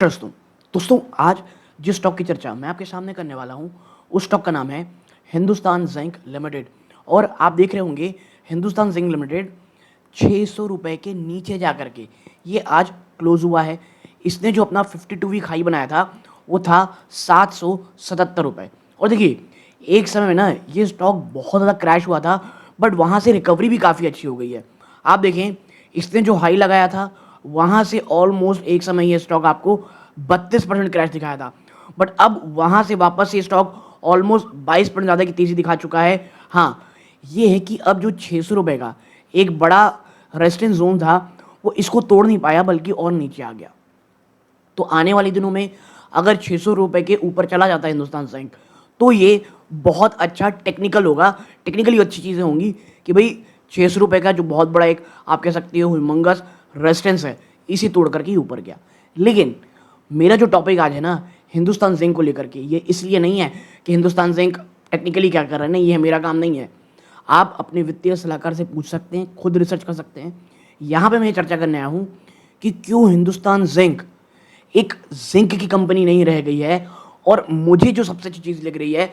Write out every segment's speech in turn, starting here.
दोस्तों दोस्तों आज जिस स्टॉक की चर्चा मैं आपके सामने करने वाला हूं उस स्टॉक का नाम है हिंदुस्तान जिंक लिमिटेड। और आप देख रहे होंगे हिंदुस्तान जिंक लिमिटेड 600 रुपए के नीचे जा करके ये आज क्लोज हुआ है। इसने जो अपना 52 वीक हाई बनाया था वो था 777 रुपए। और देखिए एक समय में ना ये स्टॉक बहुत ज़्यादा क्रैश हुआ था, बट वहाँ से रिकवरी भी काफ़ी अच्छी हो गई है। आप देखें इसने जो हाई लगाया था वहाँ से ऑलमोस्ट एक समय ये स्टॉक आपको 32% क्रैश दिखाया था, बट अब वहाँ से वापस ये स्टॉक ऑलमोस्ट 22% ज़्यादा की तेज़ी दिखा चुका है। हाँ, ये है कि अब जो 600 रुपये का एक बड़ा रेजिस्टेंस जोन था वो इसको तोड़ नहीं पाया बल्कि और नीचे आ गया। तो आने वाले दिनों में अगर 600 रुपये के ऊपर चला जाता है हिंदुस्तान जिंक तो ये बहुत अच्छा टेक्निकल होगा, टेक्निकली अच्छी चीज़ें होंगी कि भाई 600 रुपये का जो बहुत बड़ा एक आप कह सकते हो ह्यूमंगस रेजिस्टेंस है इसी तोड़ करके ऊपर गया। लेकिन मेरा जो टॉपिक आज है ना हिंदुस्तान जिंक को लेकर के, ये इसलिए नहीं है कि हिंदुस्तान जिंक टेक्निकली क्या कर रहा है, नहीं, ये मेरा काम नहीं है। आप अपने वित्तीय सलाहकार से पूछ सकते हैं, खुद रिसर्च कर सकते हैं। यहाँ पे मैं चर्चा करने आया हूँ कि क्यों हिंदुस्तान जिंक एक जिंक की कंपनी नहीं रह गई है। और मुझे जो सबसे अच्छी चीज़ लग रही है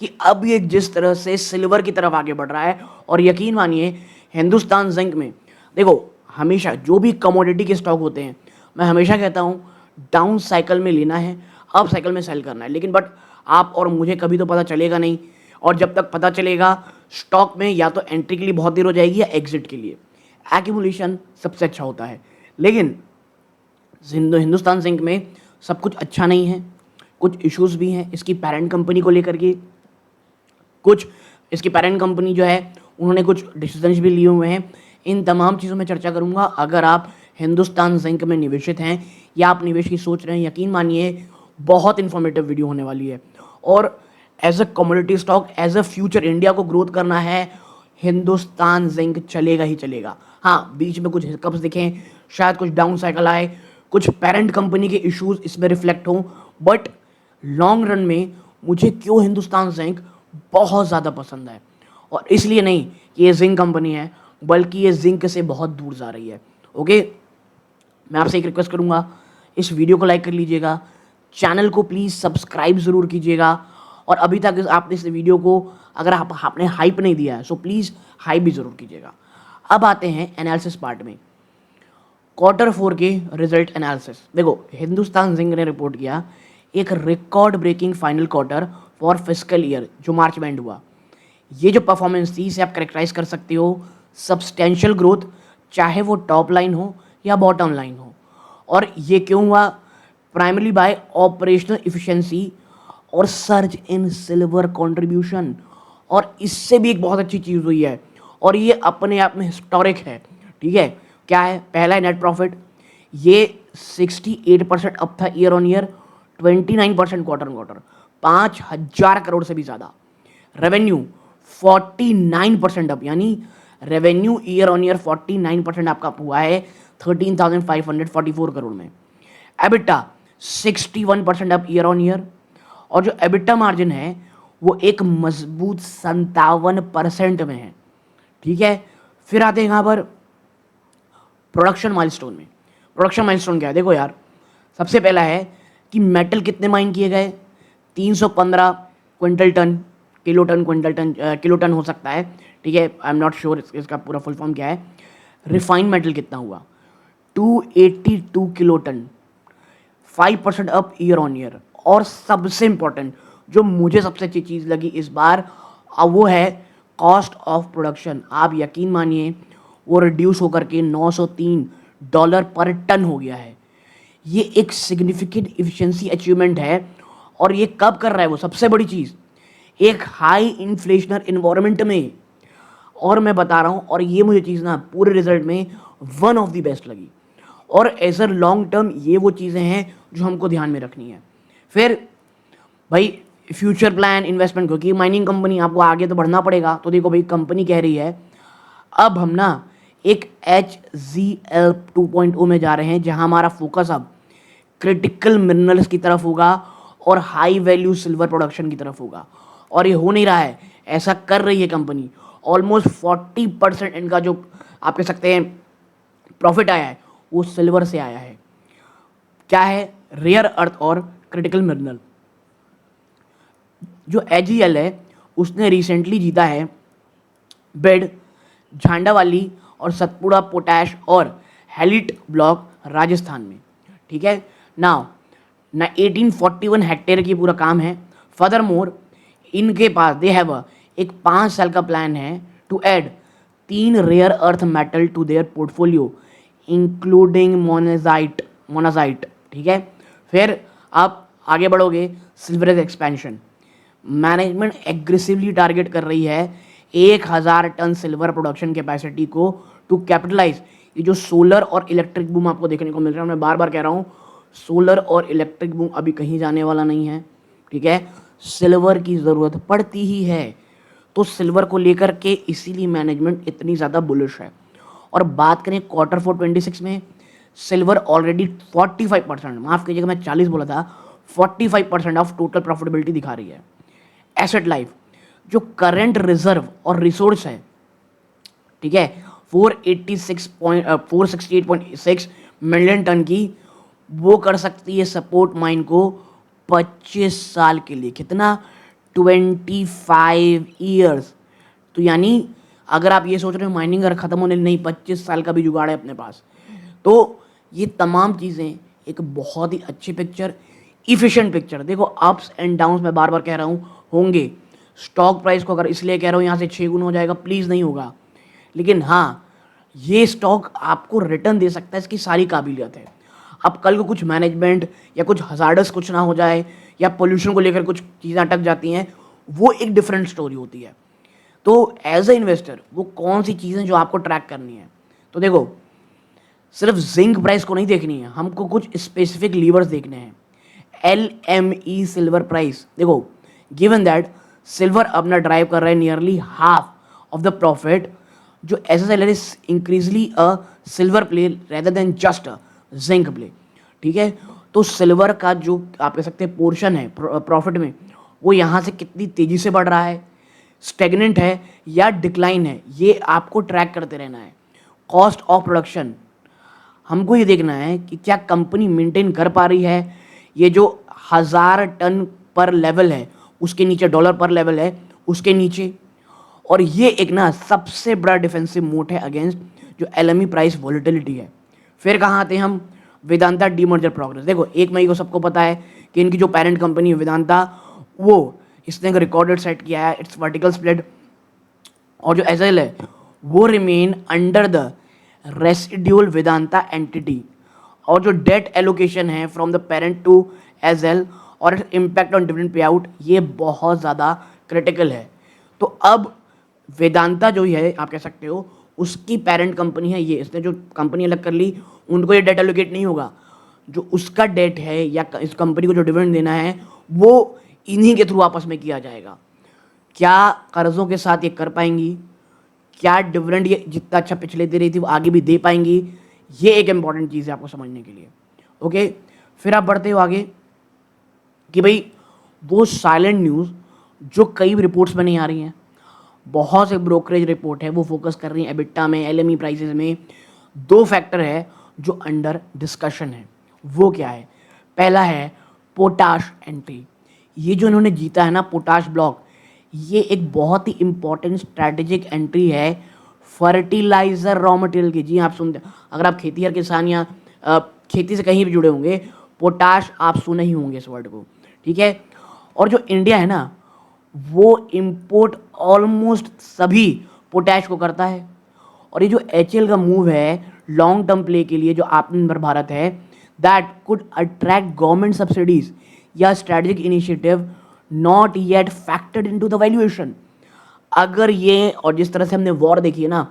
कि अब ये जिस तरह से सिल्वर की तरफ आगे बढ़ रहा है, और यकीन मानिए हिंदुस्तान जिंक में देखो हमेशा जो भी कमोडिटी के स्टॉक होते हैं मैं हमेशा कहता हूँ डाउन साइकिल में लेना है, अप साइकिल में सेल करना है। लेकिन बट आप और मुझे कभी तो पता चलेगा नहीं, और जब तक पता चलेगा स्टॉक में या तो एंट्री के लिए बहुत देर हो जाएगी या एग्जिट के लिए एक्यूमुलेशन सबसे अच्छा होता है। लेकिन हिंदुस्तान जिंक में सब कुछ अच्छा नहीं है, कुछ इश्यूज भी हैं इसकी पेरेंट कंपनी को लेकर के। कुछ इसकी पेरेंट कंपनी जो है उन्होंने कुछ डिसीजंस भी लिए हुए हैं। इन तमाम चीज़ों में चर्चा करूंगा। अगर आप हिंदुस्तान जिंक में निवेशित हैं या आप निवेश की सोच रहे हैं, यकीन मानिए बहुत इन्फॉर्मेटिव वीडियो होने वाली है। और as a commodity stock, as a future India को ग्रोथ करना है, हिंदुस्तान जिंक चलेगा ही चलेगा। हाँ, बीच में कुछ हिकअप्स दिखें, शायद कुछ डाउन साइकिल आए, कुछ पेरेंट कंपनी के इश्यूज इसमें रिफ्लेक्ट हों, बट लॉन्ग रन में मुझे क्यों हिंदुस्तान जिंक बहुत ज़्यादा पसंद है। और इसलिए नहीं कि ये जिंक कंपनी है, बल्कि ये जिंक से बहुत दूर जा रही है। ओके, मैं आपसे एक रिक्वेस्ट करूंगा, इस वीडियो को लाइक कर लीजिएगा, चैनल को प्लीज़ सब्सक्राइब ज़रूर कीजिएगा, और अभी तक आपने इस वीडियो को अगर आपने हाइप नहीं दिया है सो प्लीज़ हाइप भी ज़रूर कीजिएगा। अब आते हैं एनालिसिस पार्ट में, Q4 के रिजल्ट एनालिसिस। देखो हिंदुस्तान जिंक ने रिपोर्ट किया एक record breaking final quarter for fiscal year जो मार्च में एंड हुआ। ये जो परफॉर्मेंस थी इसे आप करेक्टराइज कर सकते हो सब्सटेंशियल ग्रोथ, चाहे वो टॉप लाइन हो या बॉटम लाइन हो। और ये क्यों हुआ? प्राइमरली बाय ऑपरेशनल इफिशिएंसी और सर्ज इन सिल्वर कंट्रीब्यूशन। और इससे भी एक बहुत अच्छी चीज़ हुई है, और ये अपने आप में हिस्टोरिक है। ठीक है, क्या है? पहला है नेट प्रॉफिट, ये 68% अप था year on year, 29% quarter on quarter, 5,000 crore से भी ज़्यादा। रेवेन्यू 49% अप, यानी रेवेन्यू ईयर ऑन ईयर 49% आपका अप हुआ है 13,544 करोड़ में। EBITDA 61% up year on year, और जो एबिटा मार्जिन है वो एक मजबूत 57% में है। ठीक है, फिर आते हैं यहाँ पर प्रोडक्शन माइलस्टोन में। प्रोडक्शन माइलस्टोन क्या है? देखो यार, सबसे पहला है कि मेटल कितने माइन किए गए, 315 quintal ton, kilo ton, quintal ton, kilo ton हो सकता है। ठीक है, आई एम नॉट श्योर इसका पूरा फुल फॉर्म क्या है। रिफाइंड मेटल कितना हुआ? 282 किलो टन, 5% अप ईयर ऑन ईयर। और सबसे इंपॉर्टेंट जो मुझे सबसे अच्छी चीज़ लगी इस बार वो है कॉस्ट ऑफ प्रोडक्शन। आप यकीन मानिए वो रिड्यूस होकर के $903 पर टन हो गया है। ये एक सिग्निफिकेंट इफिशिएंसी अचीवमेंट है, और ये कब कर रहा है वो सबसे बड़ी चीज़, एक हाई इन्फ्लेशनर इन्वायरमेंट में। और मैं बता रहा हूँ, और ये मुझे चीज़ ना पूरे रिजल्ट में वन ऑफ द बेस्ट लगी। और एज अ लॉन्ग टर्म ये वो चीज़ें हैं जो हमको ध्यान में रखनी है। फिर भाई फ्यूचर प्लान इन्वेस्टमेंट, क्योंकि माइनिंग कंपनी आपको आगे तो बढ़ना पड़ेगा। तो देखो भाई कंपनी कह रही है अब हम ना एक HZL 2.0 में जा रहे हैं, जहां हमारा फोकस अब क्रिटिकल मिनरल्स की तरफ होगा और हाई वैल्यू सिल्वर प्रोडक्शन की तरफ होगा। और ये हो नहीं रहा है, ऐसा कर रही है कंपनी। ऑलमोस्ट 40% इनका जो आप कह सकते हैं प्रॉफिट आया है वो सिल्वर से आया है। क्या है? रेयर अर्थ और क्रिटिकल मिनरल। जो एजीएल है उसने रिसेंटली जीता है बेड, झांडावाली और सतपुड़ा पोटैश और हेलिट ब्लॉक राजस्थान में। ठीक है, नाउ ना 1841 हेक्टेयर की पूरा काम है। फर्दर मोर इनके पास दे हैव एक 5 साल का प्लान है to add 3 rare earth metal to their portfolio including monazite. ठीक है, फिर आप आगे बढ़ोगे, सिल्वरेज एक्सपेंशन। मैनेजमेंट एग्रेसिवली टारगेट कर रही है 1000 टन सिल्वर प्रोडक्शन कैपेसिटी को टू कैपिटलाइज। ये जो सोलर और इलेक्ट्रिक बूम आपको देखने को मिल रहा है, मैं बार बार कह रहा हूँ, सोलर और इलेक्ट्रिक बूम अभी कहीं जाने वाला नहीं है। ठीक है, सिल्वर की ज़रूरत पड़ती ही है, तो सिल्वर को लेकर के इसीलिए मैनेजमेंट इतनी ज़्यादा बुलिश है। और बात करें Q4 26 में, सिल्वर ऑलरेडी 45%, माफ़ कीजिएगा मैं 40 बोला था, 45% ऑफ टोटल प्रॉफिटेबिलिटी दिखा रही है। एसेट लाइफ, जो करंट रिजर्व और रिसोर्स है, ठीक है, 468.6 मिलियन टन की, वो कर सकती है सपोर्ट माइन को 25 साल के लिए। कितना? 25 ईयर्स। तो यानी अगर आप ये सोच रहे हो माइनिंग अगर ख़त्म होने नहीं, 25 साल का भी जुगाड़ है अपने पास। तो ये तमाम चीज़ें एक बहुत ही अच्छी पिक्चर, इफ़िशिएंट पिक्चर। देखो अप्स एंड डाउन्स मैं बार बार कह रहा हूँ होंगे। स्टॉक प्राइस को अगर इसलिए कह रहा हूँ यहाँ से 6 गुना हो जाएगा, प्लीज़ नहीं होगा। लेकिन हाँ, ये स्टॉक आपको रिटर्न दे सकता है, इसकी सारी काबिलियत है। अब कल को कुछ मैनेजमेंट या कुछ हजार्डस कुछ ना हो जाए, या पोल्यूशन को लेकर कुछ चीज़ें अटक जाती हैं, वो एक डिफरेंट स्टोरी होती है। तो एज ए इन्वेस्टर वो कौन सी चीज़ें जो आपको ट्रैक करनी है, तो देखो सिर्फ जिंक प्राइस को नहीं देखनी है, हमको कुछ स्पेसिफिक लीवर्स देखने हैं। LME सिल्वर प्राइस, देखो गिवन दैट सिल्वर अपना ड्राइव कर रहा है nearly half of the profit, जो SSL is increasingly a silver play rather than just a zinc play. ठीक है, तो सिल्वर का जो आप कह सकते हैं पोर्शन है प्रॉफिट में, वो यहाँ से कितनी तेज़ी से बढ़ रहा है, स्टेगनेंट है या डिक्लाइन है, ये आपको ट्रैक करते रहना है। कॉस्ट ऑफ प्रोडक्शन, हमको ये देखना है कि क्या कंपनी मेंटेन कर पा रही है ये जो 1000 टन पर लेवल है, उसके नीचे डॉलर पर लेवल है उसके नीचे। और ये एक ना सबसे बड़ा डिफेंसिव मोड है अगेंस्ट जो LME प्राइस वॉलेटिलिटी है। फिर कहाँ आते हैं हम? Vedanta demerger progress. देखो 1 मई को सबको पता है कि इनकी जो पेरेंट कंपनी है वेदांता, वो इसने एक रिकॉर्डेड सेट किया है, इट्स वर्टिकल स्प्लिट। और जो एजल है वो remain under the residual Vedanta entity. और जो डेट एलोकेशन है फ्रॉम द पेरेंट टू एजल और its impact on dividend pay out, ये बहुत ज़्यादा क्रिटिकल है। तो अब वेदांता जो है आप कह सकते हो उसकी पेरेंट कंपनी है ये, इसने जो कंपनी अलग कर ली उनको ये डेट एलोकेट नहीं होगा। जो उसका डेट है या इस कंपनी को जो डिविडेंड देना है वो इन्हीं के थ्रू आपस में किया जाएगा। क्या कर्जों के साथ ये कर पाएंगी? क्या डिविडेंड ये जितना अच्छा पिछले दे रही थी वो आगे भी दे पाएंगी? ये एक इंपॉर्टेंट चीज़ है आपको समझने के लिए। ओके, फिर आप बढ़ते हो आगे कि भाई वो साइलेंट न्यूज़ जो कई रिपोर्ट्स में नहीं आ रही हैं, बहुत से ब्रोकरेज रिपोर्ट है वो फोकस कर रही है एबिटा में, LME प्राइसेस में। 2 फैक्टर है जो अंडर डिस्कशन है। वो क्या है? पहला है पोटाश एंट्री। ये जो इन्होंने जीता है ना पोटाश ब्लॉक, ये एक बहुत ही इंपॉर्टेंट स्ट्रैटेजिक एंट्री है फर्टिलाइजर रॉ मटेरियल की। जी आप सुनते, अगर आप खेती या किसान या खेती से कहीं भी जुड़े होंगे, पोटाश आप सुने ही होंगे इस वर्ड को। ठीक है, और जो इंडिया है ना वो इंपोर्ट ऑलमोस्ट सभी पोटैश को करता है। और ये जो HL का मूव है लॉन्ग टर्म प्ले के लिए, जो आत्मनिर्भर भारत है, that could attract government subsidies या strategic initiative not yet factored into the valuation. अगर ये, और जिस तरह से हमने वॉर देखी है ना,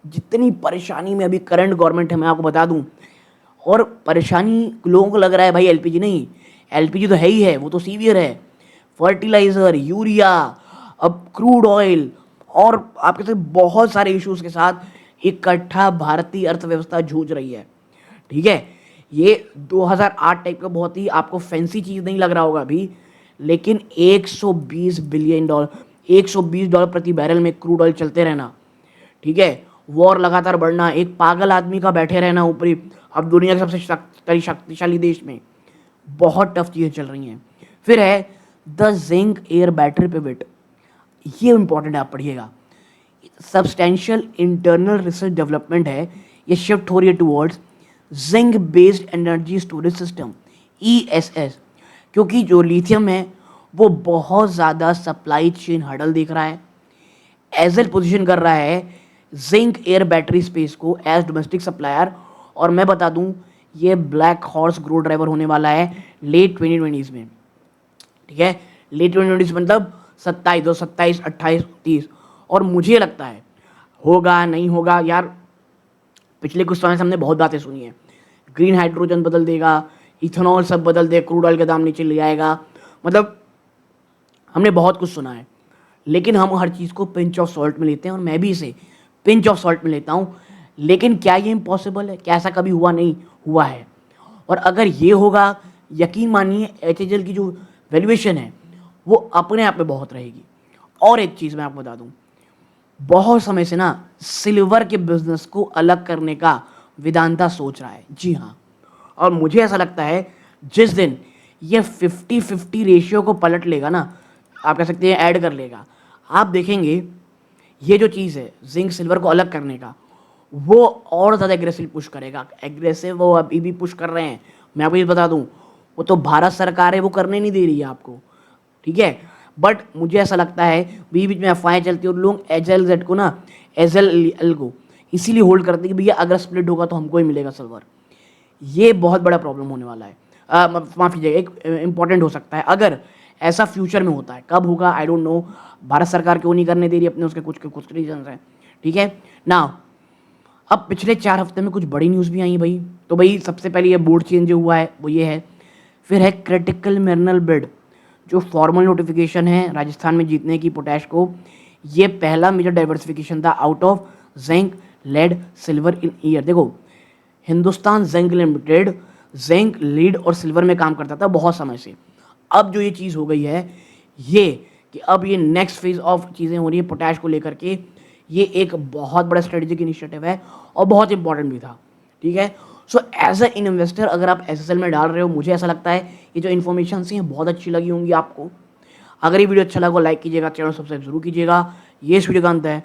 जितनी परेशानी में अभी करंट गवर्नमेंट है मैं आपको बता दूं, और परेशानी लोगों को लग रहा है भाई LPG नहीं, LPG तो है ही है, वो तो सीवियर है। फर्टिलाइजर, यूरिया, अब क्रूड ऑयल और आपके साथ बहुत सारे इश्यूज के साथ इकट्ठा भारतीय अर्थव्यवस्था जूझ रही है। ठीक है, ये 2008 टाइप का बहुत ही आपको फैंसी चीज़ नहीं लग रहा होगा अभी, लेकिन 120 बिलियन डॉलर, $120 प्रति बैरल में क्रूड ऑयल चलते रहना, ठीक है, वॉर लगातार बढ़ना, एक पागल आदमी का बैठे रहना ऊपरी अब दुनिया के सबसे शक्तिशाली देश में, बहुत टफ चीज़ें चल रही हैं। फिर है the zinc air battery pivot, ये इंपॉर्टेंट है, आप पढ़िएगा। सब्सटेंशियल इंटरनल रिसर्च डेवलपमेंट है, ये शिफ्ट हो रही है towards zinc based energy storage system, ESS, क्योंकि जो लिथियम है वो बहुत ज़्यादा सप्लाई चेन हर्डल देख रहा है, एज पोजीशन कर रहा है जिंक एयर बैटरी स्पेस को एज डोमेस्टिक सप्लायर। और मैं बता दूं ये ब्लैक हॉर्स ग्रो ड्राइवर होने वाला है लेट 2020 में, ठीक है। लेट 2020 मतलब 27, 27, 28, 30। और मुझे लगता है होगा नहीं होगा यार, पिछले कुछ समय से हमने बहुत बातें सुनी है, ग्रीन हाइड्रोजन बदल देगा, इथेनॉल सब बदल दे, क्रूड ऑयल का दाम नीचे ले आएगा, मतलब हमने बहुत कुछ सुना है। लेकिन हम हर चीज़ को पिंच ऑफ सॉल्ट में लेते हैं, और मैं भी इसे पिंच ऑफ सॉल्ट में लेता हूँ। लेकिन क्या ये इम्पॉसिबल है? क्या ऐसा कभी हुआ नहीं हुआ है? और अगर ये होगा, यकीन मानिए HHL की जो वैल्यूएशन है वो अपने आप में बहुत रहेगी। और एक चीज़ मैं आपको बता दूं, बहुत समय से ना सिल्वर के बिजनेस को अलग करने का वेदांता सोच रहा है। जी हाँ, और मुझे ऐसा लगता है जिस दिन ये 50-50 रेशियो को पलट लेगा ना, आप कह सकते हैं ऐड कर लेगा, आप देखेंगे ये जो चीज़ है जिंक सिल्वर को अलग करने का, वो और ज़्यादा एग्रेसिव पुश करेगा। एग्रेसिव वो अभी भी पुश कर रहे हैं, मैं आपको ये बता दूं, वो तो भारत सरकार है, वो करने नहीं दे रही है आपको, ठीक है। बट मुझे ऐसा लगता है बीच बीच में अफवाहें चलती है और लोग HLZ को ना HLL को इसीलिए होल्ड करते हैं कि भैया अगर स्प्लिट होगा तो हमको ही मिलेगा सिल्वर। ये बहुत बड़ा प्रॉब्लम होने वाला है, माफ़ कीजिएगा, एक इम्पॉर्टेंट हो सकता है अगर ऐसा फ्यूचर में होता है। कब होगा आई डोंट नो, भारत सरकार क्यों नहीं करने दे रही अपने, उसके कुछ रीजन हैं, ठीक है ना। अब पिछले 4 हफ्ते में कुछ बड़ी न्यूज़ भी आई भाई। तो भाई सबसे पहले ये बोर्ड चेंज हुआ है, वो ये है। फिर है क्रिटिकल मिनरल बिड, जो फॉर्मल नोटिफिकेशन है राजस्थान में जीतने की पोटैश को, ये पहला मेजर डाइवर्सिफिकेशन था out of zinc lead silver in year. देखो Hindustan Zinc Limited zinc lead और सिल्वर में काम करता था बहुत समय से। अब जो ये चीज़ हो गई है ये कि अब ये नेक्स्ट फेज ऑफ चीज़ें हो रही है पोटैश को लेकर के, ये एक बहुत बड़ा स्ट्रेटेजिक इनिशिएटिव है और बहुत इंपॉर्टेंट भी था, ठीक है। सो एज अ इन्वेस्टर अगर आप SSL में डाल रहे हो, मुझे ऐसा लगता है ये जो इन्फॉर्मेशन हैं बहुत अच्छी लगी होंगी आपको। अगर ये वीडियो अच्छा लगा लाइक कीजिएगा, चैनल सब्सक्राइब जरूर कीजिएगा। ये इस वीडियो का अंत है।